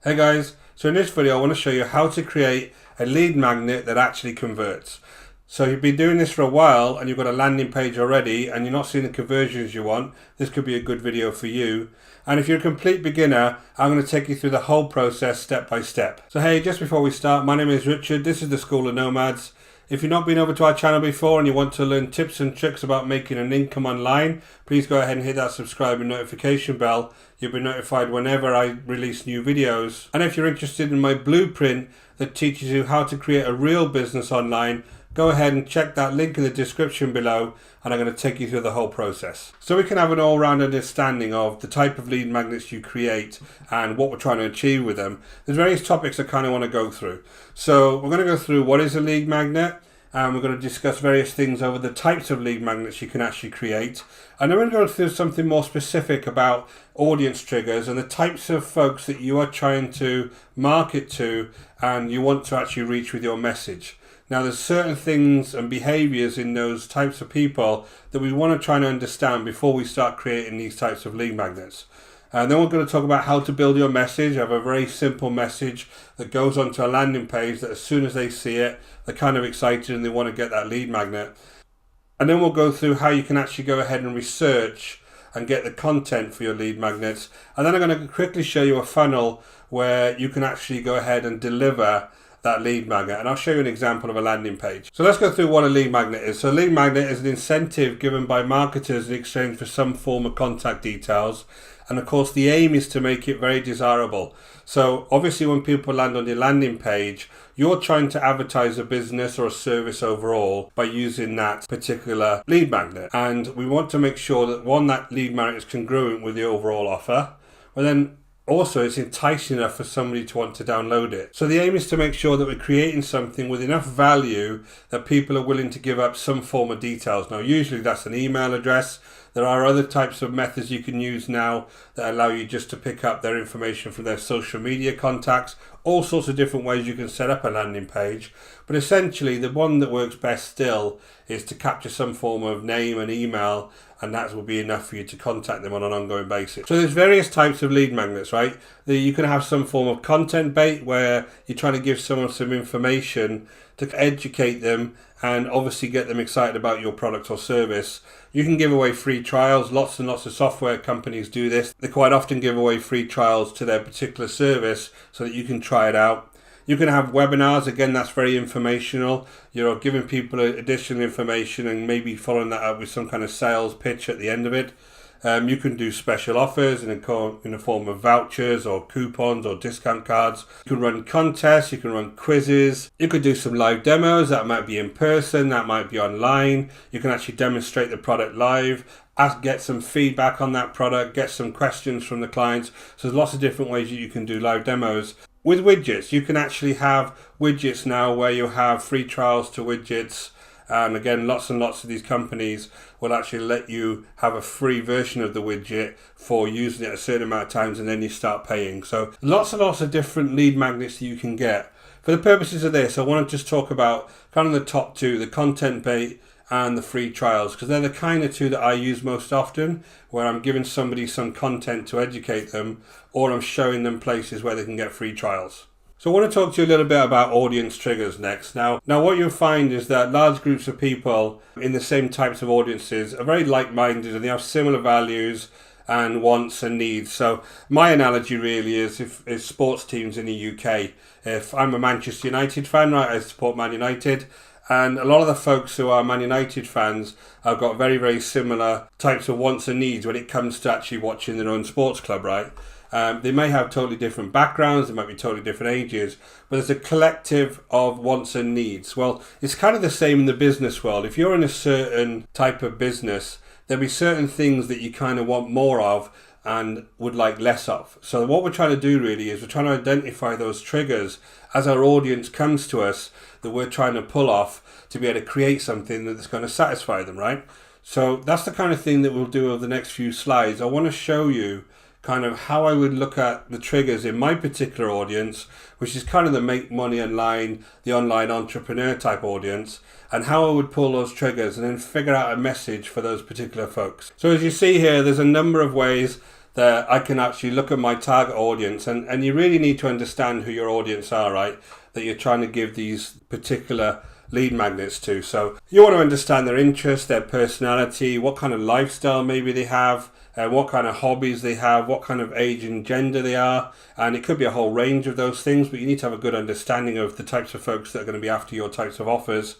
Hey guys, so in this video I want to show you how to create a lead magnet that actually converts. So you've been doing this for a while and you've got a landing page already and you're not seeing the conversions you want, this could be a good video for you. And if you're a complete beginner, I'm going to take you through the whole process step by step. So hey, just before we start, my name is Richard, this is the School of Nomads. If you've not been over to our channel before and you want to learn tips and tricks about making an income online, please go ahead and hit that subscribe and notification bell. You'll be notified whenever I release new videos. And if you're interested in my blueprint that teaches you how to create a real business online, go ahead and check that link in the description below and I'm going to take you through the whole process. So we can have an all-round understanding of the type of lead magnets you create and what we're trying to achieve with them. There's various topics I kind of want to go through. So we're going to go through what is a lead magnet, and we're going to discuss various things over the types of lead magnets you can actually create. And then we're going to go through something more specific about audience triggers and the types of folks that you are trying to market to and you want to actually reach with your message. Now there's certain things and behaviors in those types of people that we want to try and understand before we start creating these types of lead magnets. And then we're going to talk about how to build your message. I have a very simple message that goes onto a landing page that as soon as they see it, they're kind of excited and they want to get that lead magnet. And then we'll go through how you can actually go ahead and research and get the content for your lead magnets. And then I'm going to quickly show you a funnel where you can actually go ahead and deliver that lead magnet, and I'll show you an example of a landing page. So let's go through what a lead magnet is. So a lead magnet is an incentive given by marketers in exchange for some form of contact details, and of course the aim is to make it very desirable. So obviously when people land on your landing page, you're trying to advertise a business or a service overall by using that particular lead magnet, and we want to make sure that one, that lead magnet is congruent with the overall offer, but then also it's enticing enough for somebody to want to download it. So the aim is to make sure that we're creating something with enough value that people are willing to give up some form of details. Now usually that's an email address. There are other types of methods you can use now that allow you just to pick up their information from their social media contacts. All sorts of different ways you can set up a landing page. But essentially the one that works best still is to capture some form of name and email, and that will be enough for you to contact them on an ongoing basis. So there's various types of lead magnets, right? You can have some form of content bait where you're trying to give someone some information to educate them and obviously get them excited about your product or service. You can give away free trials. Lots and lots of software companies do this. They quite often give away free trials to their particular service so that you can try it out. You can have webinars, again that's very informational. You're giving people additional information and maybe following that up with some kind of sales pitch at the end of it. You can do special offers in the form of vouchers or coupons or discount cards. You can run contests, you can run quizzes. You could do some live demos, that might be in person, that might be online. You can actually demonstrate the product live, get some feedback on that product, get some questions from the clients. So there's lots of different ways that you can do live demos. With widgets, you can actually have widgets now where you have free trials to widgets. And again, lots and lots of these companies will actually let you have a free version of the widget for using it a certain amount of times and then you start paying. So lots and lots of different lead magnets that you can get. For the purposes of this, I want to just talk about kind of the top two, the content bait and the free trials, because they're the kind of two that I use most often, where I'm giving somebody some content to educate them or I'm showing them places where they can get free trials. So I want to talk to you a little bit about audience triggers next. Now what you'll find is that large groups of people in the same types of audiences are very like-minded and they have similar values and wants and needs. So my analogy really is sports teams in the UK. If I'm a Manchester United fan, right, I support Man United. And a lot of the folks who are Man United fans have got very, very similar types of wants and needs when it comes to actually watching their own sports club, right? They may have totally different backgrounds, they might be totally different ages, but there's a collective of wants and needs. Well, it's kind of the same in the business world. If you're in a certain type of business, there'll be certain things that you kind of want more of and would like less of. So what we're trying to do really is we're trying to identify those triggers as our audience comes to us that we're trying to pull off to be able to create something that's going to satisfy them, right? So that's the kind of thing that we'll do over the next few slides. I want to show you kind of how I would look at the triggers in my particular audience, which is kind of the make money online, the online entrepreneur type audience, and how I would pull those triggers and then figure out a message for those particular folks. So as you see here, there's a number of ways that I can actually look at my target audience, and you really need to understand who your audience are, right? That you're trying to give these particular lead magnets to. So you want to understand their interests, their personality, what kind of lifestyle maybe they have, what kind of hobbies they have, what kind of age and gender they are, and it could be a whole range of those things, but you need to have a good understanding of the types of folks that are going to be after your types of offers,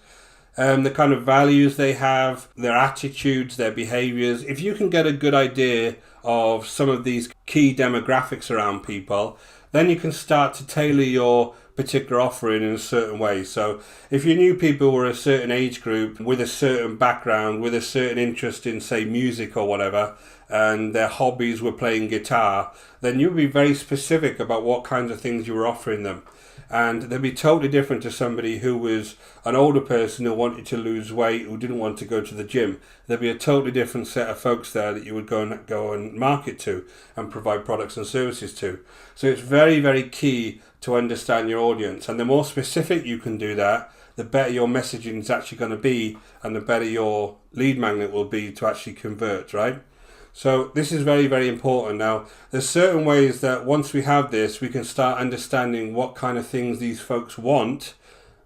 the kind of values they have, their attitudes, their behaviors. If you can get a good idea of some of these key demographics around people, then you can start to tailor your particular offering in a certain way. So if you knew people were a certain age group with a certain background, with a certain interest in, say, music or whatever, and their hobbies were playing guitar, then you'd be very specific about what kinds of things you were offering them. And they'd be totally different to somebody who was an older person who wanted to lose weight, who didn't want to go to the gym. There'd be a totally different set of folks there that you would go and market to and provide products and services to. So it's very, very key to understand your audience. And the more specific you can do that, the better your messaging is actually going to be, and the better your lead magnet will be to actually convert, right? So this is very, very important. Now, there's certain ways that once we have this, we can start understanding what kind of things these folks want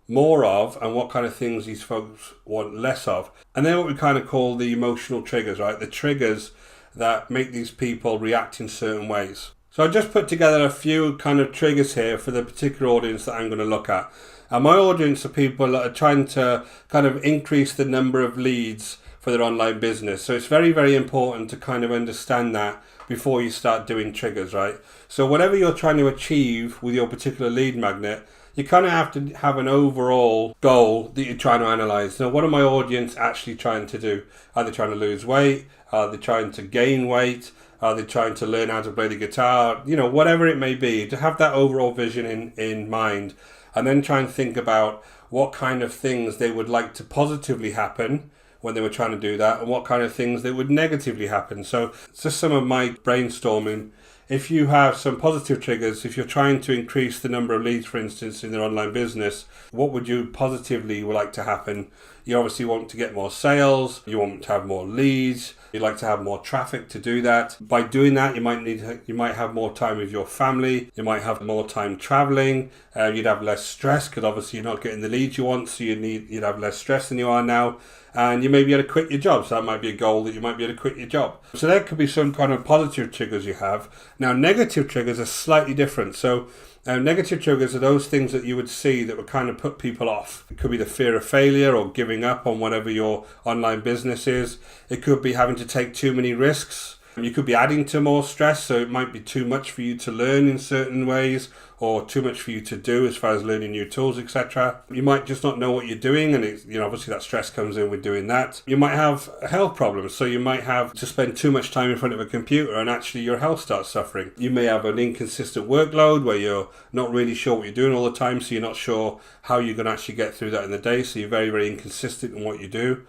more of and what kind of things these folks want less of. And then what we kind of call the emotional triggers, right? The triggers that make these people react in certain ways. So I just put together a few kind of triggers here for the particular audience that I'm going to look at. And my audience are people that are trying to kind of increase the number of leads for their online business. So it's very, very important to kind of understand that before you start doing triggers, right? So whatever you're trying to achieve with your particular lead magnet, you kind of have to have an overall goal that you're trying to analyze. Now, what are my audience actually trying to do? Are they trying to lose weight? Are they trying to gain weight? Are they trying to learn how to play the guitar? You know, whatever it may be, to have that overall vision in mind, and then try and think about what kind of things they would like to positively happen when they were trying to do that, and what kind of things that would negatively happen. So it's just some of my brainstorming. If you have some positive triggers, if you're trying to increase the number of leads, for instance, in their online business, what would you positively would like to happen? You obviously want to get more sales, you want to have more leads, you'd like to have more traffic to do that. By doing that, you might have more time with your family, you might have more time traveling, you'd have less stress because obviously you're not getting the leads you want, so you'd have less stress than you are now. And you may be able to quit your job. So that might be a goal, that you might be able to quit your job. So there could be some kind of positive triggers you have. Now, negative triggers are slightly different. So negative triggers are those things that you would see that would kind of put people off. It could be the fear of failure or giving up on whatever your online business is. It could be having to take too many risks. You could be adding to more stress, so it might be too much for you to learn in certain ways, or too much for you to do as far as learning new tools, etc. You might just not know what you're doing, and obviously that stress comes in with doing that. You might have health problems, so you might have to spend too much time in front of a computer, and actually your health starts suffering. You may have an inconsistent workload where you're not really sure what you're doing all the time, so you're not sure how you're going to actually get through that in the day, so you're very, very inconsistent in what you do.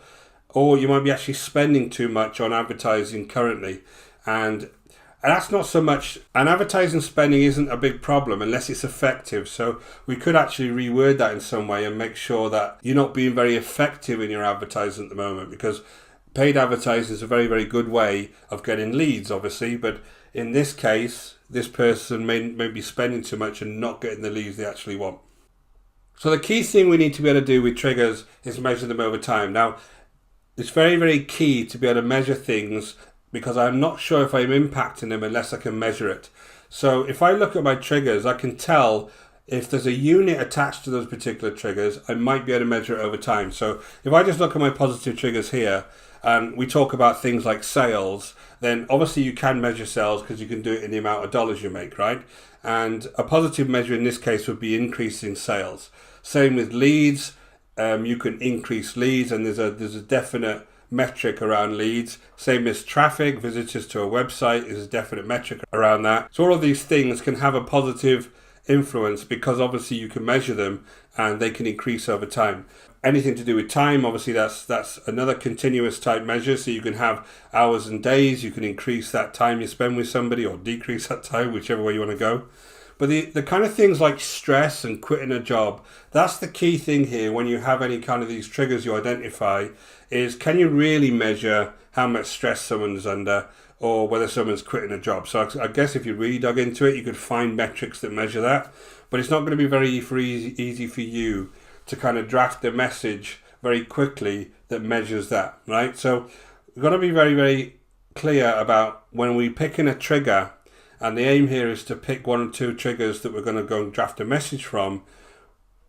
Or you might be actually spending too much on advertising currently. And that's not so much, and advertising spending isn't a big problem unless it's effective. So we could actually reword that in some way and make sure that you're not being very effective in your advertising at the moment, because paid advertising is a very, very good way of getting leads, obviously. But in this case, this person may be spending too much and not getting the leads they actually want. So the key thing we need to be able to do with triggers is measure them over time. Now, it's very, very key to be able to measure things, because I'm not sure if I'm impacting them unless I can measure it. So if I look at my triggers, I can tell if there's a unit attached to those particular triggers. I might be able to measure it over time. So if I just look at my positive triggers here, and we talk about things like sales, then obviously you can measure sales because you can do it in the amount of dollars you make, right? And a positive measure in this case would be increasing sales. Same with leads. You can increase leads, and there's a definite metric around leads. Same as traffic, visitors to a website is a definite metric around that. So all of these things can have a positive influence because obviously you can measure them and they can increase over time. Anything to do with time, obviously that's another continuous type measure. So you can have hours and days, you can increase that time you spend with somebody or decrease that time, whichever way you want to go. But the kind of things like stress and quitting a job, that's the key thing here when you have any kind of these triggers you identify, is can you really measure how much stress someone's under, or whether someone's quitting a job. So I guess if you really dug into it, you could find metrics that measure that, but it's not going to be very easy for you to kind of draft a message very quickly that measures that, right? So we've got to be very, very clear about when we pick in a trigger, and the aim here is to pick 1 or 2 triggers that we're going to go and draft a message from,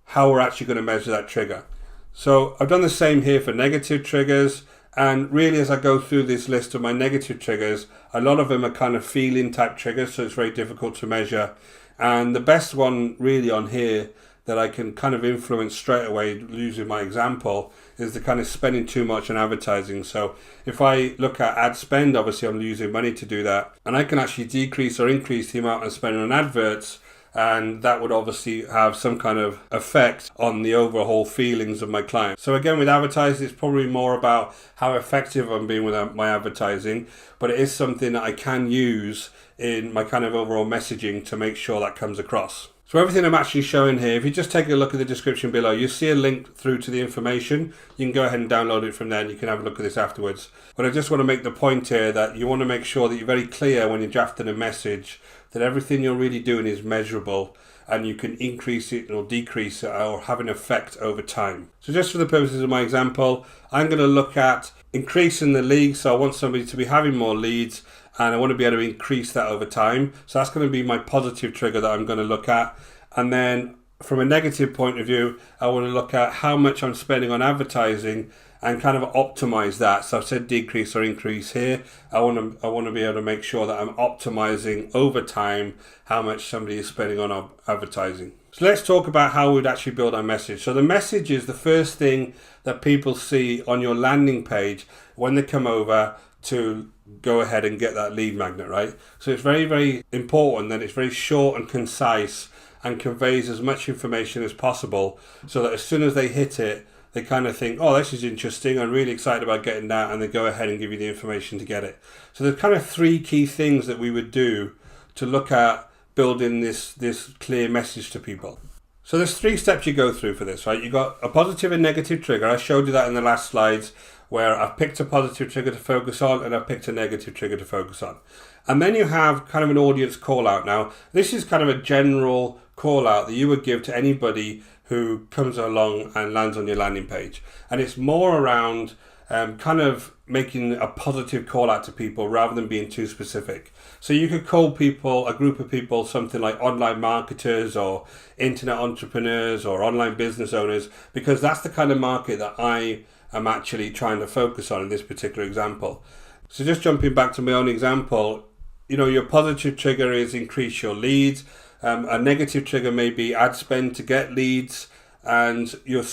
how we're actually going to measure that trigger. So I've done the same here for negative triggers, and really as I go through this list of my negative triggers, a lot of them are kind of feeling type triggers, so it's very difficult to measure. And the best one really on here that I can kind of influence straight away using my example is the kind of spending too much on advertising. So if I look at ad spend, obviously I'm losing money to do that, and I can actually decrease or increase the amount I'm spending on adverts, and that would obviously have some kind of effect on the overall feelings of my client. So again, with advertising, it's probably more about how effective I'm being with my advertising, but it is something that I can use in my kind of overall messaging to make sure that comes across. So everything I'm actually showing here, if you just take a look at the description below, you'll see a link through to the information. You can go ahead and download it from there, and you can have a look at this afterwards. But I just want to make the point here that you want to make sure that you're very clear when you're drafting a message, that everything you're really doing is measurable, and you can increase it or decrease it or have an effect over time. So just for the purposes of my example, I'm going to look at increasing the leads. So I want somebody to be having more leads, and I want to be able to increase that over time. So that's going to be my positive trigger that I'm going to look at. And then from a negative point of view, I want to look at how much I'm spending on advertising and kind of optimize that. So I've said decrease or increase here. I want to be able to make sure that I'm optimizing over time how much somebody is spending on advertising. So let's talk about how we'd actually build our message. So the message is the first thing that people see on your landing page when they come over to go ahead and get that lead magnet, right? So it's very, very important that it's very short and concise and conveys as much information as possible, so that as soon as they hit it, they kind of think, oh, this is interesting, I'm really excited about getting that, and they go ahead and give you the information to get it. So there's kind of 3 key things that we would do to look at building this clear message to people. So there's 3 steps you go through for this, right? You got a positive and negative trigger. I showed you that in the last slides, where I've picked a positive trigger to focus on and I've picked a negative trigger to focus on. And then you have kind of an audience call out. Now, this is kind of a general call out that you would give to anybody who comes along and lands on your landing page. And it's more around kind of making a positive call out to people rather than being too specific. So you could call people, a group of people, something like online marketers or internet entrepreneurs or online business owners, because that's the kind of market that I am actually trying to focus on in this particular example. So just jumping back to my own example, your positive trigger is increase your leads. A negative trigger may be ad spend to get leads, and your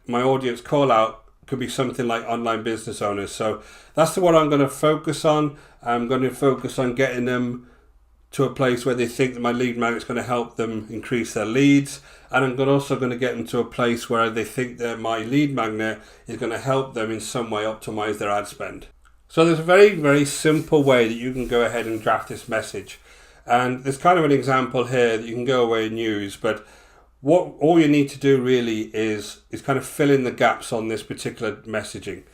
my audience call out could be something like online business owners. So that's the one I'm going to focus on. I'm going to focus on getting them to a place where they think that my lead magnet is going to help them increase their leads. And I'm also going to get them to a place where they think that my lead magnet is going to help them in some way optimize their ad spend. So there's a very, very simple way that you can go ahead and draft this message. And there's kind of an example here that you can go away and use, but what all you need to do really is kind of fill in the gaps on this particular messaging.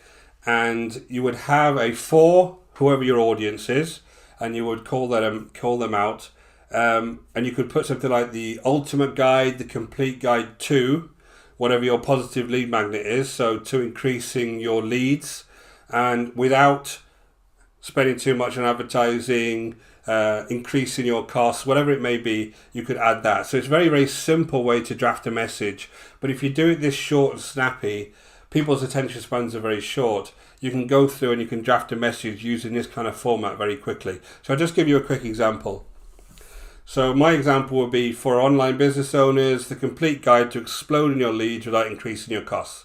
And you would have a for whoever your audience is, and you would call them out. And you could put something like the ultimate guide, the complete guide to whatever your positive lead magnet is, so to increasing your leads, and without spending too much on advertising, increasing your costs, whatever it may be, you could add that. So it's a very, very simple way to draft a message. But if you do it this short and snappy, people's attention spans are very short. You can go through and you can draft a message using this kind of format very quickly. So I'll just give you a quick example. So my example would be for online business owners, the complete guide to exploding your leads without increasing your costs.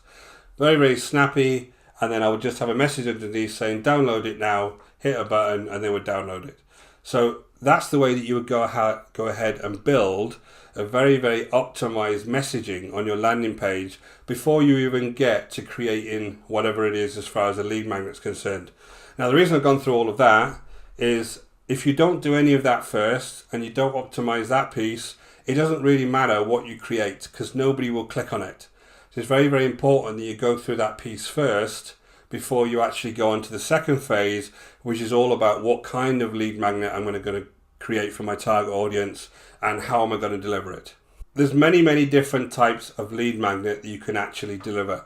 Very, very snappy. And then I would just have a message underneath saying, download it now, hit a button, and they would download it. So that's the way that you would go ahead and build a very, very optimized messaging on your landing page before you even get to creating whatever it is as far as the lead magnet is concerned. Now, the reason I've gone through all of that is if you don't do any of that first and you don't optimize that piece, it doesn't really matter what you create because nobody will click on it. So it's very, very important that you go through that piece first before you actually go on to the second phase, which is all about what kind of lead magnet I'm going to create for my target audience and how am I going to deliver it. There's many different types of lead magnet that you can actually deliver.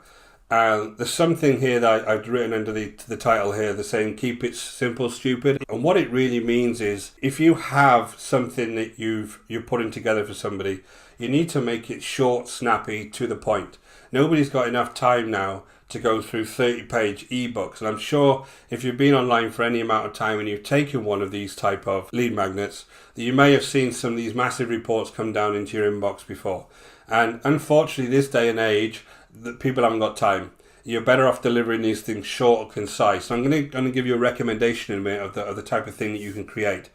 There's something here that I've written under the title here, the saying, keep it simple, stupid. And what it really means is, if you have something that you're putting together for somebody, you need to make it short, snappy, to the point. Nobody's got enough time now to go through 30-page ebooks. And I'm sure if you've been online for any amount of time and you've taken one of these type of lead magnets, that you may have seen some of these massive reports come down into your inbox before. And unfortunately, this day and age, that people haven't got time. You're better off delivering these things short and concise. So I'm going to give you a recommendation in a minute of the type of thing that you can create.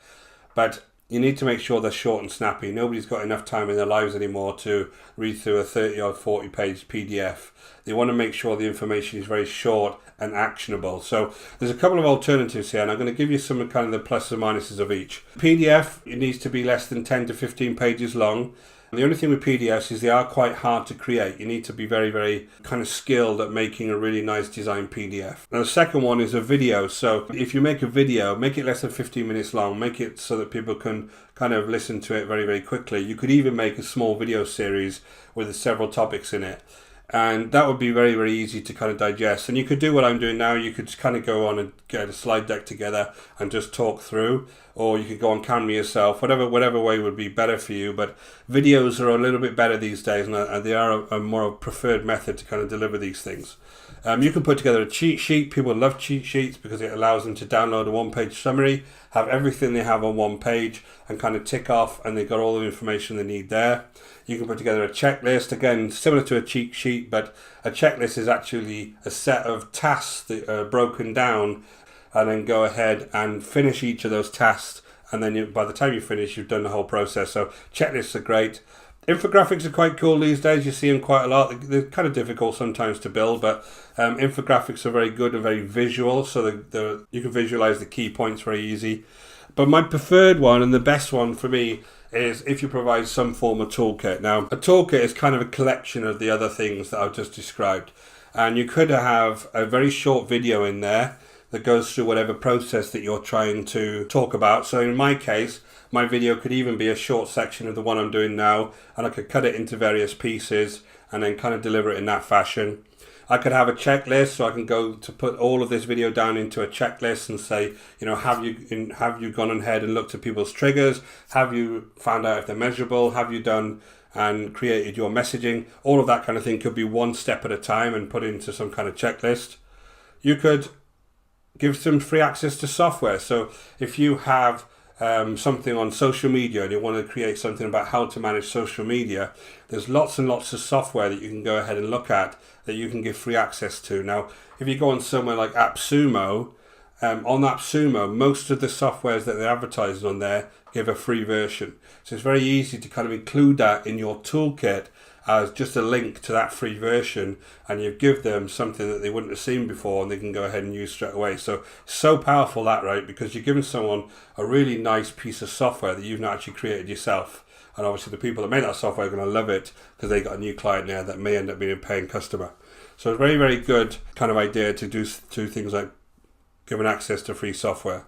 But you need to make sure they're short and snappy. Nobody's got enough time in their lives anymore to read through a 30 or 40 page PDF. They want to make sure the information is very short and actionable. So there's a couple of alternatives here, and I'm going to give you some kind of the pluses and minuses of each. PDF, it needs to be less than 10 to 15 pages long. And the only thing with PDFs is they are quite hard to create. You need to be very kind of skilled at making a really nice designed PDF. Now the second one is a video. So if you make a video, make it less than 15 minutes long. Make it so that people can kind of listen to it very quickly. You could even make a small video series with several topics in it. And that would be very easy to kind of digest. And you could do what I'm doing now. You could just kind of go on and get a slide deck together and just talk through, or you could go on camera yourself, whatever way would be better for you. But videos are a little bit better these days, and they are a more preferred method to kind of deliver these things. You can put together a cheat sheet. People love cheat sheets because it allows them to download a one-page summary, have everything they have on one page, and kind of tick off, and they've got all the information they need there. You can put together a checklist, again, similar to a cheat sheet, but a checklist is actually a set of tasks that are broken down, and then go ahead and finish each of those tasks, and then by the time you finish, you've done the whole process. So checklists are great. Infographics are quite cool these days. You see them quite a lot. They're kind of difficult sometimes to build, but infographics are very good and very visual, so you can visualize the key points very easy. But my preferred one and the best one for me is if you provide some form of toolkit. Now, a toolkit is kind of a collection of the other things that I've just described. And you could have a very short video in there that goes through whatever process that you're trying to talk about. So in my case, my video could even be a short section of the one I'm doing now, and I could cut it into various pieces and then kind of deliver it in that fashion. I could have a checklist, so I can go to put all of this video down into a checklist and say, have you gone ahead and looked at people's triggers? Have you found out if they're measurable? Have you done and created your messaging? All of that kind of thing could be one step at a time and put into some kind of checklist. You could give some free access to software. So if you have something on social media and you want to create something about how to manage social media, there's lots and lots of software that you can go ahead and look at that you can give free access to. Now, if you go on somewhere like AppSumo, on AppSumo, most of the softwares that they're advertising on there give a free version. So it's very easy to kind of include that in your toolkit as just a link to that free version, and you give them something that they wouldn't have seen before and they can go ahead and use straight away. So powerful that, right? Because you're giving someone a really nice piece of software that you've not actually created yourself. And obviously the people that made that software are going to love it because they got a new client there that may end up being a paying customer. So it's a very good kind of idea to do things like giving access to free software.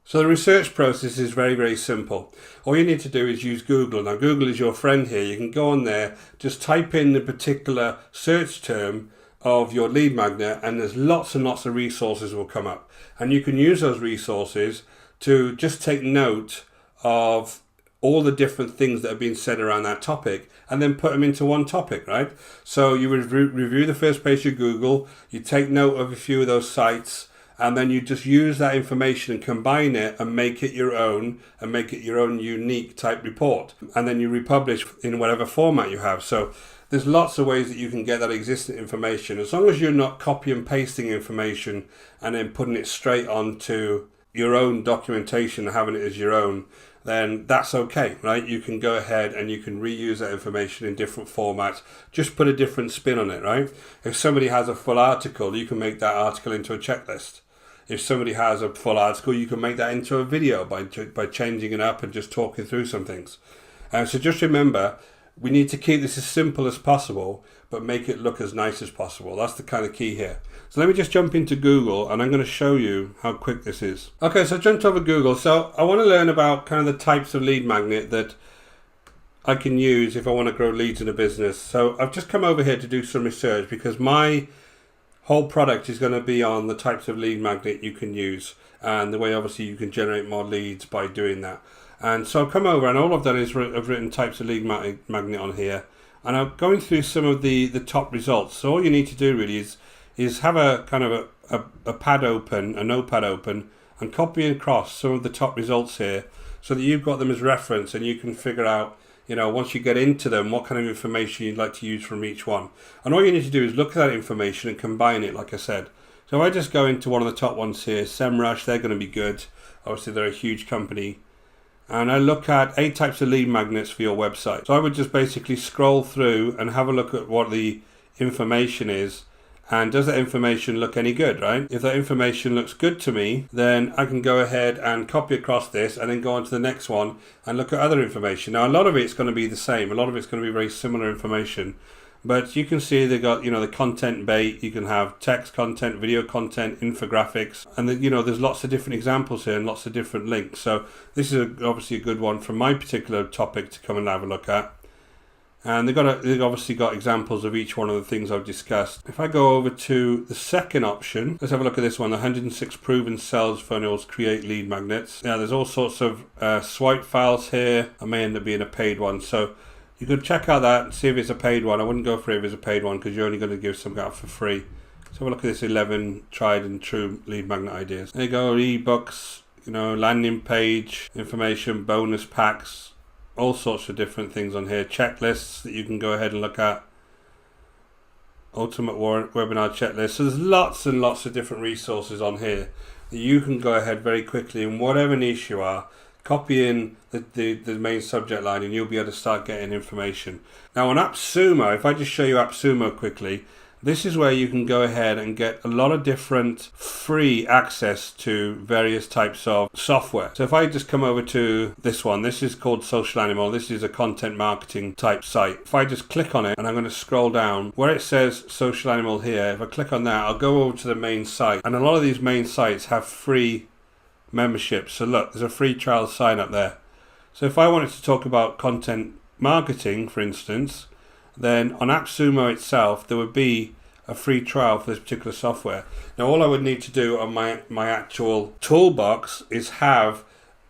So the research process is very simple. All you need to do is use Google. Now Google is your friend here. You can go on there, just type in the particular search term of your lead magnet, and there's lots and lots of resources will come up. And you can use those resources to just take note of all the different things that have been said around that topic and then put them into one topic, right? So you would review the first page of Google, you take note of a few of those sites, and then you just use that information and combine it and make it your own and make it your own unique type report. And then you republish in whatever format you have. So there's lots of ways that you can get that existing information. As long as you're not copy and pasting information and then putting it straight onto your own documentation and having it as your own, then that's okay, right? You can go ahead and you can reuse that information in different formats. Just put a different spin on it, right? If somebody has a full article, you can make that article into a checklist. If somebody has a full article, you can make that into a video by changing it up and just talking through some things. So just remember, we need to keep this as simple as possible, but make it look as nice as possible. That's the kind of key here. So let me just jump into Google and I'm going to show you how quick this is. Okay, so I jumped over Google. So I want to learn about kind of the types of lead magnet that I can use if I want to grow leads in a business. So I've just come over here to do some research because my whole product is going to be on the types of lead magnet you can use and the way obviously you can generate more leads by doing that. And so I've come over and all I've done is I've written types of lead magnet on here, and I'm going through some of the top results. So all you need to do really is have a kind of a pad open, a notepad open, and copy across some of the top results here so that you've got them as reference and you can figure out, you know, once you get into them, what kind of information you'd like to use from each one. And all you need to do is look at that information and combine it, like I said. So if I just go into one of the top ones here, SEMrush, they're going to be good. Obviously, they're a huge company. And I look at 8 types of lead magnets for your website. So I would just basically scroll through and have a look at what the information is. And does that information look any good, right? If that information looks good to me, then I can go ahead and copy across this and then go on to the next one and look at other information. Now, a lot of it's going to be the same. A lot of it's going to be very similar information. But you can see they got, you know, the content bait. You can have text content, video content, infographics. And, there's lots of different examples here and lots of different links. So this is obviously a good one from my particular topic to come and have a look at. And they've obviously got examples of each one of the things I've discussed. If I go over to the second option, let's have a look at this one, 106 proven sales funnels create lead magnets. Now there's all sorts of swipe files here. I may end up being a paid one. So you could check out that and see if it's a paid one. I wouldn't go for it if it's a paid one because you're only going to give some out for free. So have a look at this 11 tried and true lead magnet ideas. There you go, ebooks, landing page, information, bonus packs, all sorts of different things on here. Checklists that you can go ahead and look at. Ultimate webinar checklist. So there's lots and lots of different resources on here that you can go ahead very quickly in whatever niche you are, copy in the main subject line and you'll be able to start getting information. Now on AppSumo, if I just show you AppSumo quickly, this is where you can go ahead and get a lot of different free access to various types of software. So if I just come over to this one, this is called Social Animal. This is a content marketing type site. If I just click on it and I'm going to scroll down where it says Social Animal here, if I click on that, I'll go over to the main site. And a lot of these main sites have free memberships. So look, there's a free trial sign up there. So if I wanted to talk about content marketing, for instance, then on AppSumo itself, there would be a free trial for this particular software. Now, all I would need to do on my actual toolbox is have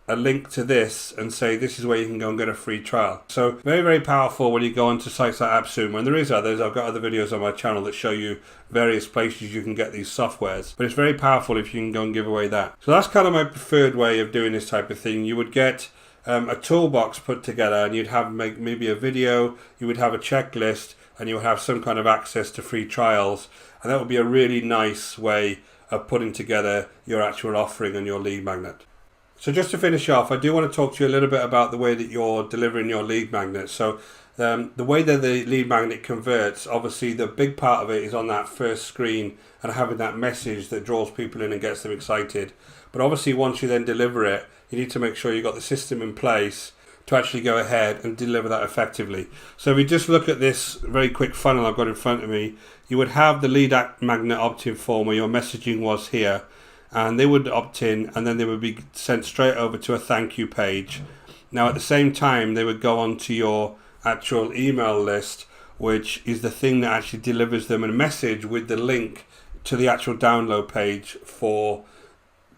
a link to this and say this is where you can go and get a free trial. So very, very powerful when you go onto sites like AppSumo. And there is others. I've got other videos on my channel that show you various places you can get these softwares. But it's very powerful if you can go and give away that. So that's kind of my preferred way of doing this type of thing. You would get a toolbox put together and you'd have maybe a video, you would have a checklist, and you would have some kind of access to free trials. And that would be a really nice way of putting together your actual offering and your lead magnet. So just to finish off, I do want to talk to you a little bit about the way that you're delivering your lead magnet. So the way that the lead magnet converts, obviously the big part of it is on that first screen and having that message that draws people in and gets them excited. But obviously once you then deliver it, you need to make sure you've got the system in place to actually go ahead and deliver that effectively. So if we just look at this very quick funnel I've got in front of me, you would have the lead magnet opt-in form where your messaging was here, and they would opt in and then they would be sent straight over to a thank you page. Now at the same time, they would go on to your actual email list, which is the thing that actually delivers them a message with the link to the actual download page for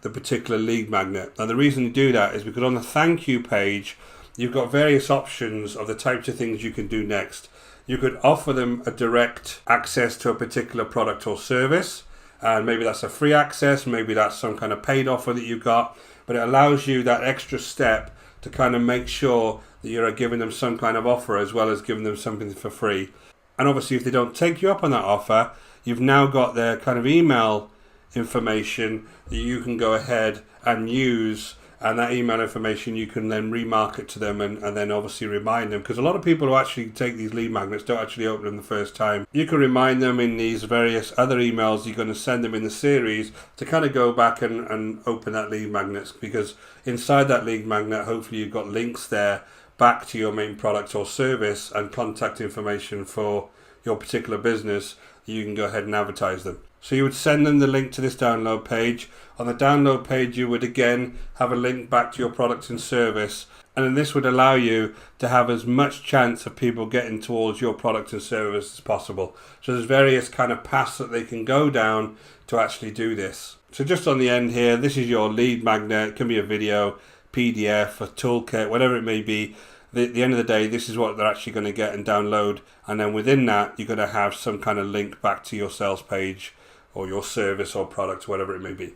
the particular lead magnet. Now the reason you do that is because on the thank you page, you've got various options of the types of things you can do next. You could offer them a direct access to a particular product or service, and maybe that's a free access, maybe that's some kind of paid offer that you've got, but it allows you that extra step to kind of make sure that you're giving them some kind of offer as well as giving them something for free. And obviously if they don't take you up on that offer, you've now got their kind of email information that you can go ahead and use, and that email information you can then remarket to them and then obviously remind them, because a lot of people who actually take these lead magnets don't actually open them the first time. You can remind them in these various other emails you're going to send them in the series to kind of go back and open that lead magnet, because inside that lead magnet hopefully you've got links there back to your main product or service and contact information for your particular business, you can go ahead and advertise them. So you would send them the link to this download page. On the download page, you would again have a link back to your product and service, and then this would allow you to have as much chance of people getting towards your product and service as possible. So there's various kind of paths that they can go down to actually do this. So just on the end here, this is your lead magnet. It can be a video, PDF, a toolkit, whatever it may be. At the end of the day, this is what they're actually going to get and download, and then within that you're going to have some kind of link back to your sales page or your service or product, whatever it may be.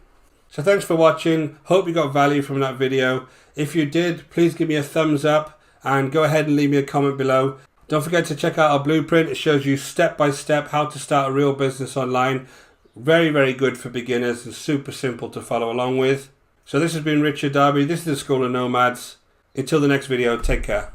So thanks for watching. Hope you got value from that video. If you did, please give me a thumbs up and go ahead and leave me a comment below. Don't forget to check out our blueprint. It shows you step by step how to start a real business online. Very, very good for beginners and super simple to follow along with. So this has been Richard Darby. This is the School of Nomads. Until the next video, take care.